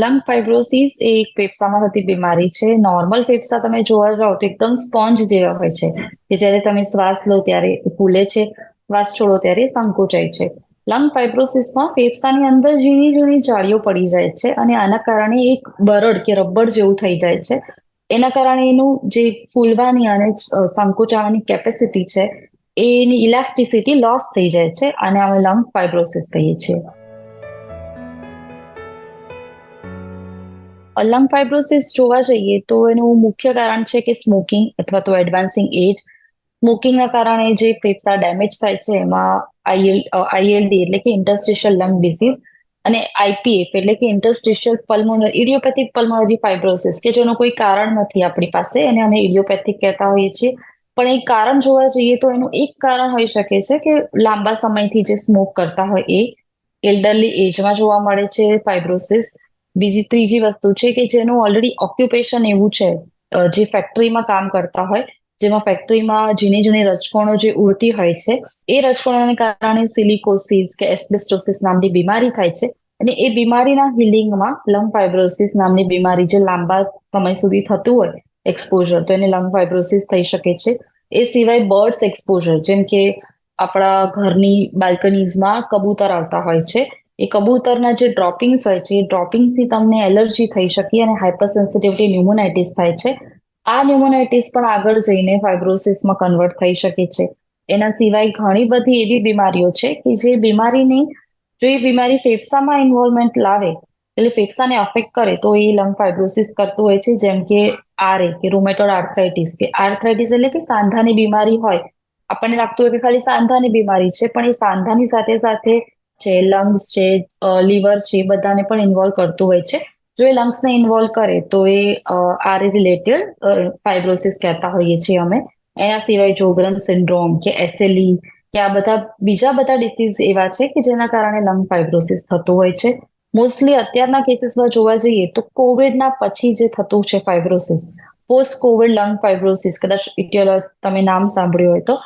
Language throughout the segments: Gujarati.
લંગ ફાઇબ્રોસિસ એ એક ફેફસામાં થતી બીમારી છે. નોર્મલ ફેફસા તમે જોવા જાઓ તો એકદમ સ્પોન્જ જેવા હોય છે, કે જ્યારે તમે શ્વાસ લો ત્યારે એ ફૂલે છે, શ્વાસ છોડો ત્યારે એ સંકોચાય છે. લંગ ફાઇબ્રોસિસમાં ફેફસાની અંદર ઝીણી ઝીણી જાળીઓ પડી જાય છે અને આના કારણે એક બરડ કે રબર જેવું થઈ જાય છે. એના કારણે એનું જે ફૂલવાની અને સંકોચાવાની કેપેસિટી છે એની ઇલાસ્ટિસિટી લોસ થઈ જાય છે અને અમે લંગ ફાઇબ્રોસિસ કહીએ છીએ. લંગ ફાઇબ્રોસિસ જોવા જઈએ તો એનું મુખ્ય કારણ છે કે સ્મોકિંગ અથવા તો એડવાન્સિંગ એજ. સ્મોકિંગના કારણે જે ફેફસા ડેમેજ થાય છે એમાં આઈએલડી એટલે કે ઇન્ટરસ્ટિશિયલ લંગ ડિસીઝ અને આઈપીએફ એટલે કે ઇન્ટરસ્ટિશિયલ પલ્મોનરી ઇડિયોપેથિક પલ્મોનરી ફાઇબ્રોસિસ કે જેનું કોઈ કારણ નથી આપણી પાસે, એને અમે ઇડિયોપેથિક કહેતા હોઈએ છીએ. પણ એ કારણ જોવા જઈએ તો એનું એક કારણ હોઈ શકે છે કે લાંબા સમયથી જે સ્મોક કરતા હોય એ એલ્ડરલી એજમાં જોવા મળે છે ફાઇબ્રોસિસ. ત્રીજી વસ્તુ છે કે જેનું ઓલરેડી ઓક્યુપેશન એવું છે, જે ફેક્ટરીમાં કામ કરતા હોય, જેમાં ફેક્ટરીમાં ઝીણી ઝીણી રજકણો જે ઉડતી હોય છે, એ રજકણોને કારણે સિલિકોસિસ કે એસ્બેસ્ટોસિસ નામની બીમારી થાય છે. અને એ બીમારીના હિલિંગમાં લંગ ફાઇબ્રોસિસ નામની બીમારી જે લાંબા સમય સુધી થતું હોય એક્સપોઝર, તો એને લંગ ફાઇબ્રોસિસ થઈ શકે છે. એ સિવાય બર્ડ્સ એક્સપોઝર, જેમ કે આપણા ઘરની બાલ્કનીઝમાં કબૂતર આવતા હોય છે, એ કબૂતરના જે ડ્રોપિંગ્સ હોય છે એ ડ્રોપિંગ્સથી તમને એલર્જી થઈ શકે અને હાઇપર સેન્સિટિવિટી ન્યુમોનાઇટિસ થાય છે. આ ન્યુમોનાઇટિસ પણ આગળ જઈને ફાઇબ્રોસિસમાં કન્વર્ટ થઈ શકે છે. એના સિવાય ઘણી બધી એવી બીમારીઓ છે કે જે બીમારીની જો એ બીમારી ફેફસામાં ઇન્વોલ્વમેન્ટ લાવે એટલે ફેફસાને અફેક્ટ કરે તો એ લંગ ફાઇબ્રોસિસ કરતું હોય છે. જેમ કે આરએ કે રૂમેટોડ આર્થરાઇટિસ, કે આર્થરાઇટિસ એટલે કે સાંધાની બીમારી હોય. આપણને લાગતું હોય કે ખાલી સાંધાની બીમારી છે, પણ એ સાંધાની સાથે સાથે છે લંગ્સ છે, લીવર છે, એ બધાને પણ ઇન્વોલ્વ કરતું હોય છે. જો એ લંગ્સને ઇન્વોલ્વ કરે તો એ આર રિલેટેડ ફાઇબ્રોસિસ કહેતા હોઈએ છીએ અમે. એના સિવાય જોગ્રન સિન્ડ્રોમ કે એસએલઈ કે આ બધા બીજા બધા ડિસીઝ એવા છે કે જેના કારણે લંગ ફાઇબ્રોસિસ થતું હોય છે. મોસ્ટલી અત્યારના કેસીસમાં જોવા જઈએ તો કોવિડના પછી જે થતું છે fibrosis, post Covid lung fibrosis, કદાચ તમે નામ સાંભળ્યું હોય તો,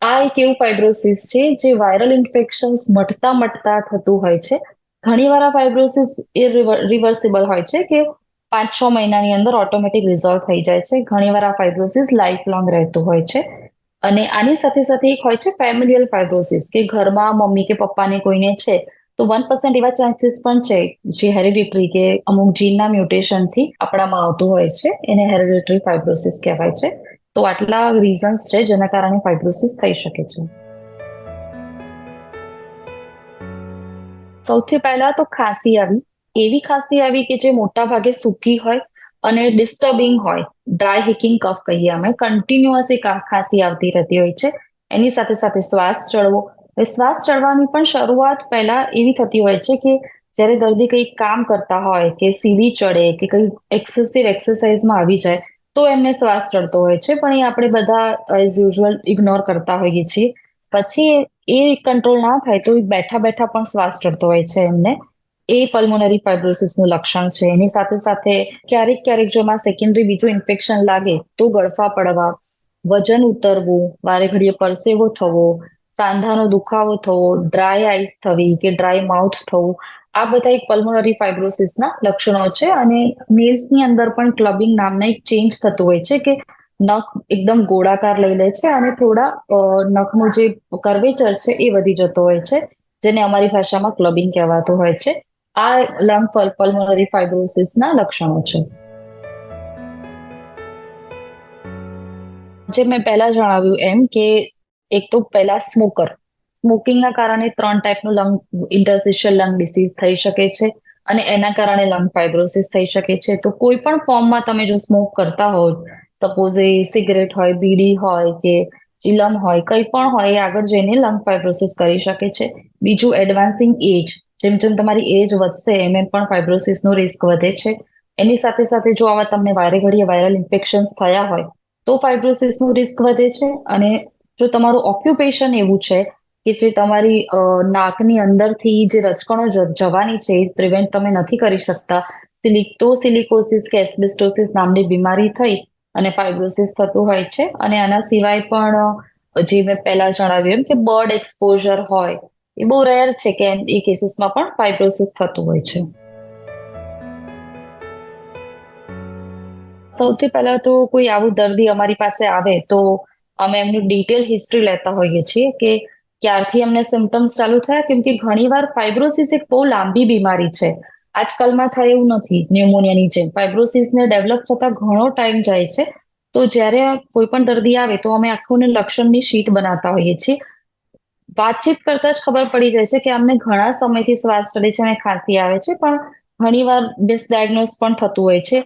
આ એક એવું ફાઇબ્રોસિસ છે જે વાયરલ ઇન્ફેક્શન્સ મટતા મટતા થતું હોય છે. ઘણીવાર આ ફાઇબ્રોસિસ રિવર્સિબલ હોય છે, કે 5-6 મહિનાની અંદર ઓટોમેટિક રિઝોલ્વ થઈ જાય છે. ઘણીવાર આ ફાઇબ્રોસિસ લાઈફ લોંગ રહેતું હોય છે. અને આની સાથે સાથે એક હોય છે ફેમિલિયલ ફાઇબ્રોસિસ, કે ઘરમાં મમ્મી કે પપ્પાને કોઈને છે તો 1% એવા ચાન્સીસ પણ છે જે હેરિડિટરી કે અમુક જીનના મ્યુટેશનથી આપણામાં આવતું હોય છે, એને હેરિડિટરી ફાઇબ્રોસિસ કહેવાય છે. તો આટલા રીઝન્સ છે જેના કારણે ફાઇબ્રોસિસ થઈ શકે છે. સૌથી પહેલા તો ખાંસી આવી. એવી ખાંસી આવી કે જે મોટા ભાગે સૂકી હોય અને ડિસ્ટર્બિંગ હોય, ડ્રાય હિકિંગ કફ કહીએ અમે, કન્ટિન્યુઅસ એક ખાંસી આવતી રહેતી હોય છે. એની સાથે સાથે શ્વાસ ચડવો. હવે શ્વાસ ચડવાની પણ શરૂઆત પહેલા એવી થતી હોય છે કે જ્યારે દર્દી કંઈક કામ કરતા હોય કે સીડી ચડે કે કંઈક એક્સેસિવ એક્સરસાઇઝમાં આવી જાય તો એમને શ્વાસ ચડતો હોય છે, પણ એ આપણે બધા એઝ યુઝ્યુઅલ ઇગ્નોર કરતા હોઈએ છીએ. પછી એ કંટ્રોલ ના થાય તો બેઠા બેઠા પણ શ્વાસ ચડતો હોય છે એમને. એ પલ્મોનરી ફાઇબ્રોસિસનું લક્ષણ છે. એની સાથે સાથે ક્યારેક ક્યારેક જો એમાં સેકન્ડરી બીજું ઇન્ફેક્શન લાગે તો ગળફા પડવા, વજન ઉતરવું, વારે ઘડીએ પરસેવો થવો, સાંધાનો દુખાવો થવો, ડ્રાય આઈસ થવી કે ડ્રાય માઉથ થવું, આ બધા એક પલ્મોનરી ફાઇબ્રોસિસના લક્ષણો છે. અને નેલ્સની અંદર પણ ક્લબિંગ નામના એક ચેન્જ થતું હોય છે, કે નખ એકદમ ગોળાકાર લઈ લે છે અને થોડા નખનું જે કર્વેચર છે એ વધી જતો હોય છે, જેને અમારી ભાષામાં ક્લબિંગ કહેવાતું હોય છે. આ લંગ પલ્મોનરી ફાઇબ્રોસિસના લક્ષણો છે. જે મેં પહેલા જણાવ્યું એમ કે એક તો પહેલા સ્મોકિંગના કારણે 3 ટાઈપનું લંગ ઇન્ટરસ્ટિશિયલ લંગ ડિસીઝ થઈ શકે છે અને એના કારણે લંગ ફાઇબ્રોસિસ થઈ શકે છે. તો કોઈ પણ ફોર્મમાં તમે જો સ્મોક કરતા હો, સપોઝ એ સિગરેટ હોય, બીડી હોય કે ચિલમ હોય, કંઈ પણ હોય, એ આગળ જઈને લંગ ફાઇબ્રોસિસ કરી શકે છે. બીજું એડવાન્સિંગ એજ, જેમ જેમ તમારી એજ વધશે એમ એમ પણ ફાઇબ્રોસિસનો રિસ્ક વધે છે. એની સાથે સાથે જો આવા તમને વારે ઘડીએ વાયરલ ઇન્ફેક્શન્સ થયા હોય તો ફાઇબ્રોસિસનું રિસ્ક વધે છે. અને જો તમારું ઓક્યુપેશન એવું છે કે જે તમારી નાકની અંદરથી જે રજકણો જવાની છે એ પ્રિવેન્ટ તમે નથી કરી શકતા, તો સિલિકોસિસ કે એસ્બેસ્ટોસિસ નામની બીમારી થઈ અને ફાઇબ્રોસિસ થતું હોય છે. અને આના સિવાય પણ જે મેં પહેલા જણાવ્યું એમ કે બર્ડ એક્સપોઝર હોય, એ બહુ રેર છે કે એ કેસીસમાં પણ ફાઇબ્રોસિસ થતું હોય છે. સૌથી પહેલા તો કોઈ આવું દર્દી અમારી પાસે આવે તો અમે એમની ડિટેલ હિસ્ટ્રી લેતા હોઈએ છીએ કે ક્યારથી એમને સિમ્ટમ્સ ચાલુ થયા, કેમ કે ઘણીવાર ફાઇબ્રોસિસ એક બહુ લાંબી બીમારી છે. આજકાલમાં થાય એવું નથી ન્યુમોનિયાની જેમ. ફાઇબ્રોસિસને ડેવલપ થતા ઘણો ટાઈમ જાય છે. તો જ્યારે કોઈ પણ દર્દી આવે તો અમે આખું લક્ષણની શીટ બનાવતા હોઈએ છીએ. વાતચીત કરતા જ ખબર પડી જાય છે કે અમને ઘણા સમયથી શ્વાસ ચડે છે અને ખાંસી આવે છે, પણ ઘણીવાર મિસડાયગ્નોઝ પણ થતું હોય છે.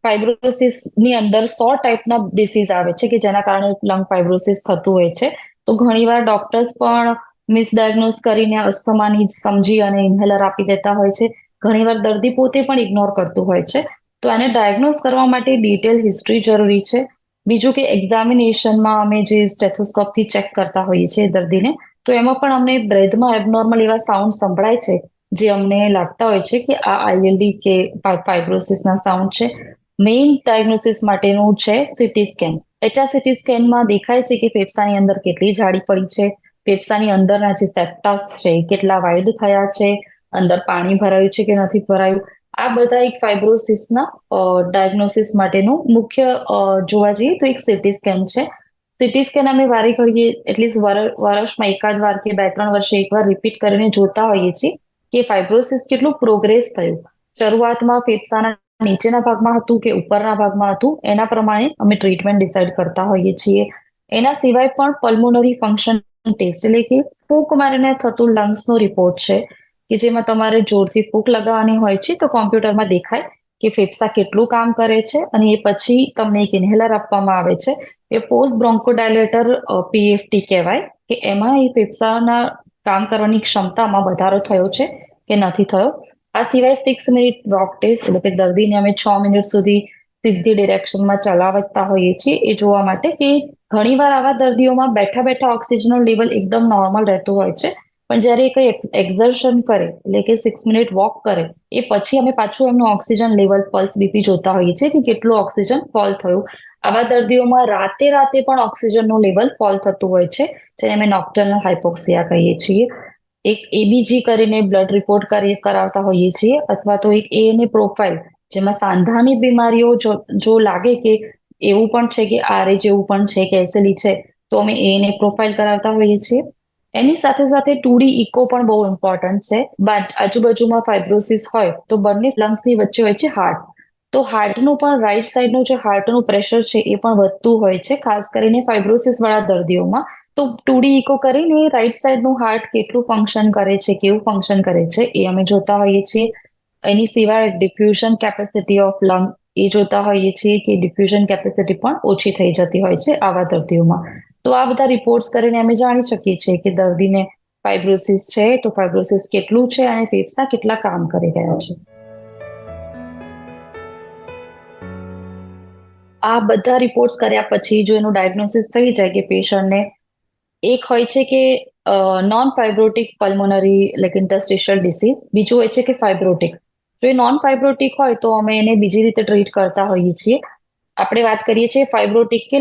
ફાઇબ્રોસિસ ની અંદર 100 ટાઈપના ડિસીઝ આવે છે કે જેના કારણે લંગ ફાઇબ્રોસિસ થતું હોય છે. તો ઘણીવાર ડોક્ટર્સ પણ મિસડાયગ્નોઝ કરીને અસ્થમાની સમજી અને ઇન્હેલર આપી દેતા હોય છે. ઘણીવાર દર્દી પોતે પણ ઇગ્નોર કરતું હોય છે. તો આને ડાયગ્નોઝ કરવા માટે ડિટેલ હિસ્ટ્રી જરૂરી છે. બીજું કે એક્ઝામિનેશનમાં અમે જે સ્ટેથોસ્કોપથી ચેક કરતા હોઈએ છીએ દર્દીને, તો એમાં પણ અમને બ્રેથમાં એબનોર્મલ એવા સાઉન્ડ સંભળાય છે જે અમને લાગતા હોય છે કે આ આઈએલડી કે ફાઇબ્રોસિસના સાઉન્ડ છે. મેઇન ડાયગ્નોસિસ માટેનું છે સીટી સ્કેન. HRCT સ્કેનમાં દેખાય છે કે ફેફસાની અંદર કેટલી જાડી પડી છે, ફેફસાની અંદરના જે સેપ્ટાસ છે એ કેટલા વાઇડ થયા છે, અંદર પાણી ભરાયું છે કે નથી ભરાયું. આ બધા એક ફાઇબ્રોસિસના ડાયગ્નોસિસ માટેનું મુખ્ય જોવા જઈએ તો એક સીટી સ્કેન છે. સીટી સ્કેન અમે વારે ઘડીએ એટલીસ્ટ વર્ષમાં એકાદ વાર કે 2-3 વર્ષે એકવાર રિપીટ કરીને જોતા હોઈએ છીએ કે ફાઇબ્રોસિસ કેટલું પ્રોગ્રેસ થયું. શરૂઆતમાં ફેફસાના નીચેના ભાગમાં હતું કે ઉપરના ભાગમાં હતું, એના પ્રમાણે અમે ટ્રીટમેન્ટ ડિસાઇડ કરતા હોઈએ છીએ. એના સિવાય પણ પલ્મોનરી ફંક્શન ટેસ્ટ એટલે કે ફૂંક મારીને થતું લંગ્સનો રિપોર્ટ છે કે જેમાં તમારે જોરથી ફૂંક લગાવવાની હોય છે તો કોમ્પ્યુટરમાં દેખાય કે ફેફસા કેટલું કામ કરે છે, અને એ પછી તમને એક ઇન્હેલર આપવામાં આવે છે. એ પોસ્ટ બ્રોન્કોડાયલેટર PFT કહેવાય કે એમાં એ ફેફસાના કામ કરવાની ક્ષમતામાં વધારો થયો છે કે નથી થયો. આ સિવાય 6 મિનિટ વોક ટેસ્ટ એટલે કે દર્દીને અમે 6 મિનિટ સુધી સીધી ડિરેક્શનમાં ચલાવતા હોઈએ છીએ એ જોવા માટે કે ઘણીવાર આવા દર્દીઓમાં બેઠા બેઠા ઓક્સિજનનું લેવલ એકદમ નોર્મલ રહેતું હોય છે, પણ જ્યારે એ કંઈ એક્ઝર્શન કરે એટલે કે 6 મિનિટ વોક કરે એ પછી અમે પાછું એમનું ઓક્સિજન લેવલ પલ્સ બીપી જોતા હોઈએ છીએ કે કેટલું ઓક્સિજન ફોલ થયું. આવા દર્દીઓમાં રાતે પણ ઓક્સિજનનું લેવલ ફોલ થતું હોય છે, જેને અમે નોક્ટર્નલ હાઇપોક્સિયા કહીએ છીએ. એક એબીજી કરીને બ્લડ રિપોર્ટ કરાવતા હોઈએ છીએ, અથવા તો એક ANA પ્રોફાઇલ જેમાં સાંધાની બીમારીઓ જો લાગે કે એવું પણ છે કે આરએ જેવું પણ છે કે એસએલઈ છે, તો અમે ANA પ્રોફાઇલ કરાવતા હોઈએ છીએ. એની સાથે સાથે 2D ઇકો પણ બહુ ઇમ્પોર્ટન્ટ છે. બટ આજુબાજુમાં ફાઇબ્રોસિસ હોય તો બંને લંગ્સની વચ્ચે હોય છે હાર્ટ. તો હાર્ટનું પણ રાઈટ સાઈડનું જે હાર્ટનું પ્રેશર છે એ પણ વધતું હોય છે, ખાસ કરીને ફાઇબ્રોસિસ વાળા દર્દીઓમાં. તો 2D ઇકો કરીને રાઈટ સાઈડનું હાર્ટ કેટલું ફંક્શન કરે છે, કેવું ફંક્શન કરે છે એ અમે જોતા હોઈએ છીએ. એની સિવાય ડિફ્યુઝન કેપેસિટી ઓફ લંગ એ જોતા હોઈએ છીએ કે ડિફ્યુઝન કેપેસિટી પણ ઓછી થઈ જતી હોય છે આવા દર્દીઓમાં. તો આ બધા રિપોર્ટ્સ કરીને અમે જાણી શકીએ છીએ કે દર્દીને ફાઇબ્રોસિસ છે તો ફાઇબ્રોસિસ કેટલું છે અને ફેફસા કેટલા કામ કરી રહ્યા છે. આ બધા રિપોર્ટ્સ કર્યા પછી જો એનું ડાયગ્નોસિસ થઈ જાય કે પેશન્ટને એક હોય છે કે non ફાઇબ્રોટિક pulmonary like interstitial disease, બીજું હોય છે કે ફાઇબ્રોટિક. જો એ નોન ફાઇબ્રોટિક હોય તો અમે એને બીજી રીતે ટ્રીટ કરતા હોઈએ છીએ. આપણે વાત કરીએ છીએ ફાઇબ્રોટિક કે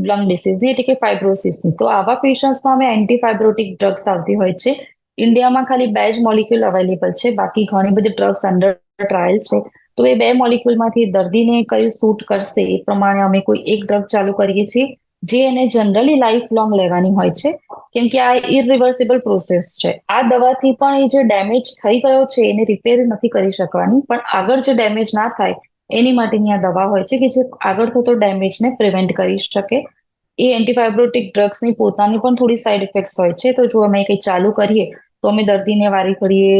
લંગ ડિસીઝની એટલે કે ફાઇબ્રોસિસની, તો આવા પેશન્ટ્સમાં અમે એન્ટીફાઇબ્રોટિક ડ્રગ્સ આવતી હોય છે. ઇન્ડિયામાં ખાલી 2 જ મોલિક્યુલ અવેલેબલ છે, બાકી ઘણી બધી ડ્રગ્સ અંડર ટ્રાયલ છે. તો એ 2 મોલિક્યુલમાંથી દર્દીને કયું સૂટ કરશે એ પ્રમાણે અમે કોઈ એક ડ્રગ ચાલુ કરીએ છીએ, જે એને જનરલી લાઈફ લોંગ લેવાની હોય છે, કેમ કે આ ઇરિવર્સિબલ પ્રોસેસ છે. આ દવાથી પણ એ જે ડેમેજ થઈ ગયો છે એને રિપેર નથી કરી શકવાની, પણ આગળ જે ડેમેજ ના થાય એની માટેની આ દવા હોય છે કે જે આગળ થતો ડેમેજને પ્રિવેન્ટ કરી શકે. એ એન્ટીફાઇબ્રોટિક ડ્રગ્સની પોતાની પણ થોડી સાઇડ ઇફેક્ટ્સ હોય છે. તો જો અમે કંઈ ચાલુ કરીએ તો અમે દર્દીને વારી ઘડીએ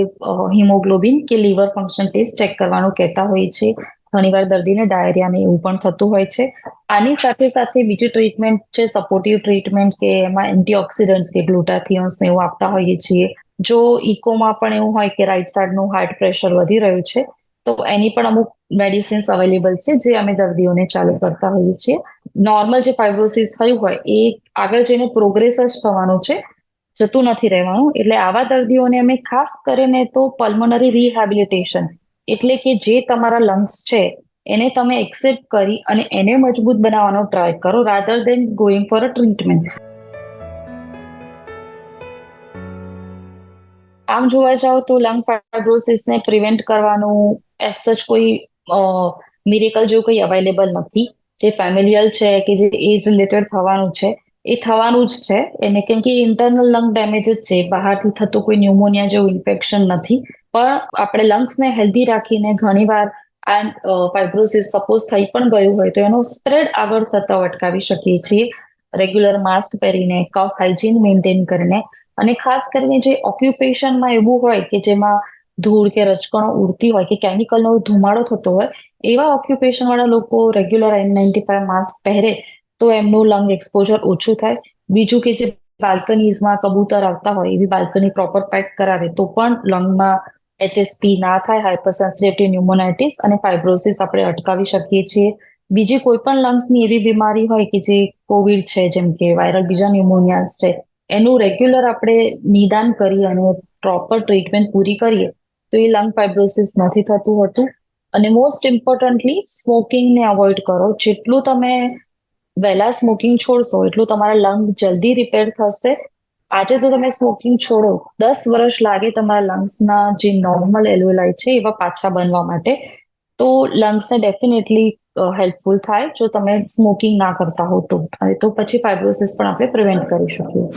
હિમોગ્લોબિન કે લીવર ફંક્શન ટેસ્ટ ચેક કરવાનું કહેતા હોઈએ છીએ. ઘણીવાર દર્દીને ડાયરિયા ને એવું પણ થતું હોય છે. આની સાથે સાથે બીજી ટ્રીટમેન્ટ છે સપોર્ટિવ ટ્રીટમેન્ટ, કે એમાં એન્ટીઓક્સિડન્ટ્સ કે ગ્લુટાથિયોન્સ ને એવું આપતા હોઈએ છીએ. જો ઇકોમાં પણ એવું હોય કે રાઈટ સાઈડનું હાર્ટ પ્રેશર વધી રહ્યું છે તો એની પણ અમુક મેડિસિન્સ અવેલેબલ છે જે અમે દર્દીઓને ચાલુ કરતા હોઈએ છીએ. નોર્મલ જે ફાઇબ્રોસિસ થયું હોય એ આગળ જઈને પ્રોગ્રેસ જ થવાનું છે, જતું નથી રહેવાનું. એટલે આવા દર્દીઓને અમે ખાસ કરીને તો પલ્મોનરી રિહેબિલિટેશન એટલે કે જે તમારા લંગ્સ છે એને તમે એક્સેપ્ટ કરી અને એને મજબૂત બનાવવાનો ટ્રાય કરો, rather then going for a treatment. આમ જોવા જાવ તો લંગ ફાઇબ્રોસિસને પ્રિવેન્ટ કરવાનું એઝ સચ કોઈ મિરેકલ જેવું કંઈ અવેલેબલ નથી. જે ફેમિલિયલ છે કે જે એજ રિલેટેડ થવાનું છે એ થવાનું જ છે એને, કેમ કે ઇન્ટરનલ લંગ ડેમેજ જ છે, બહારથી થતું કોઈ ન્યુમોનિયા જેવું ઇન્ફેક્શન નથી. પણ આપણે લંગ્સને હેલ્ધી રાખીને ઘણીવાર આ ફાઇબ્રોસિસ સપોઝ થઈ પણ ગયું હોય તો એનો સ્પ્રેડ આગળ થતા અટકાવી શકીએ છીએ રેગ્યુલર માસ્ક પહેરીને, કફ હાઇજીન મેન્ટેન કરીને. અને ખાસ કરીને જે ઓક્યુપેશનમાં એવું હોય કે જેમાં ધૂળ કે રજકણો ઉડતી હોય કે કેમિકલનો ધુમાડો થતો હોય, એવા ઓક્યુપેશન વાળા લોકો રેગ્યુલર N95 માસ્ક પહેરે તો એમનું લંગ એક્સપોઝર ઓછું થાય. બીજું કે જે બાલ્કનીઝમાં કબૂતર આવતા હોય એવી બાલ્કની પ્રોપર પેક કરાવે તો પણ લંગમાં HSP ના થાય, હાઇપર સેન્સિટિવ ન્યુમોનાઇટિસ અને ફાઇબ્રોસિસ આપણે અટકાવી શકીએ છીએ. બીજી કોઈ પણ લંગ્સની એવી બીમારી હોય કે જે કોવિડ છે, જેમ કે વાયરલ બીજા ન્યુમોનિયાસ છે, એનું રેગ્યુલર આપણે નિદાન કરીએ અને પ્રોપર ટ્રીટમેન્ટ પૂરી કરીએ તો એ લંગ ફાઇબ્રોસિસ નથી થતું હોતું. અને મોસ્ટ ઇમ્પોર્ટન્ટલી સ્મોકિંગને અવોઇડ કરો. જેટલું તમે વહેલા સ્મોકિંગ છોડશો એટલું તમારા લંગ જલ્દી રિપેર થશે. આજે તો તમે સ્મોકિંગ છોડો, 10 વર્ષ લાગે તમારા લંગ્સના જે નોર્મલ એલ્વેલાઈ છે એવા પાછા બનવા માટે. તો લંગ્સને ડેફિનેટલી હેલ્પફુલ થાય જો તમે સ્મોકિંગ ના કરતા હો તો. અને તો પછી ફાઇબ્રોસિસ પણ આપણે પ્રિવેન્ટ કરી શકીએ.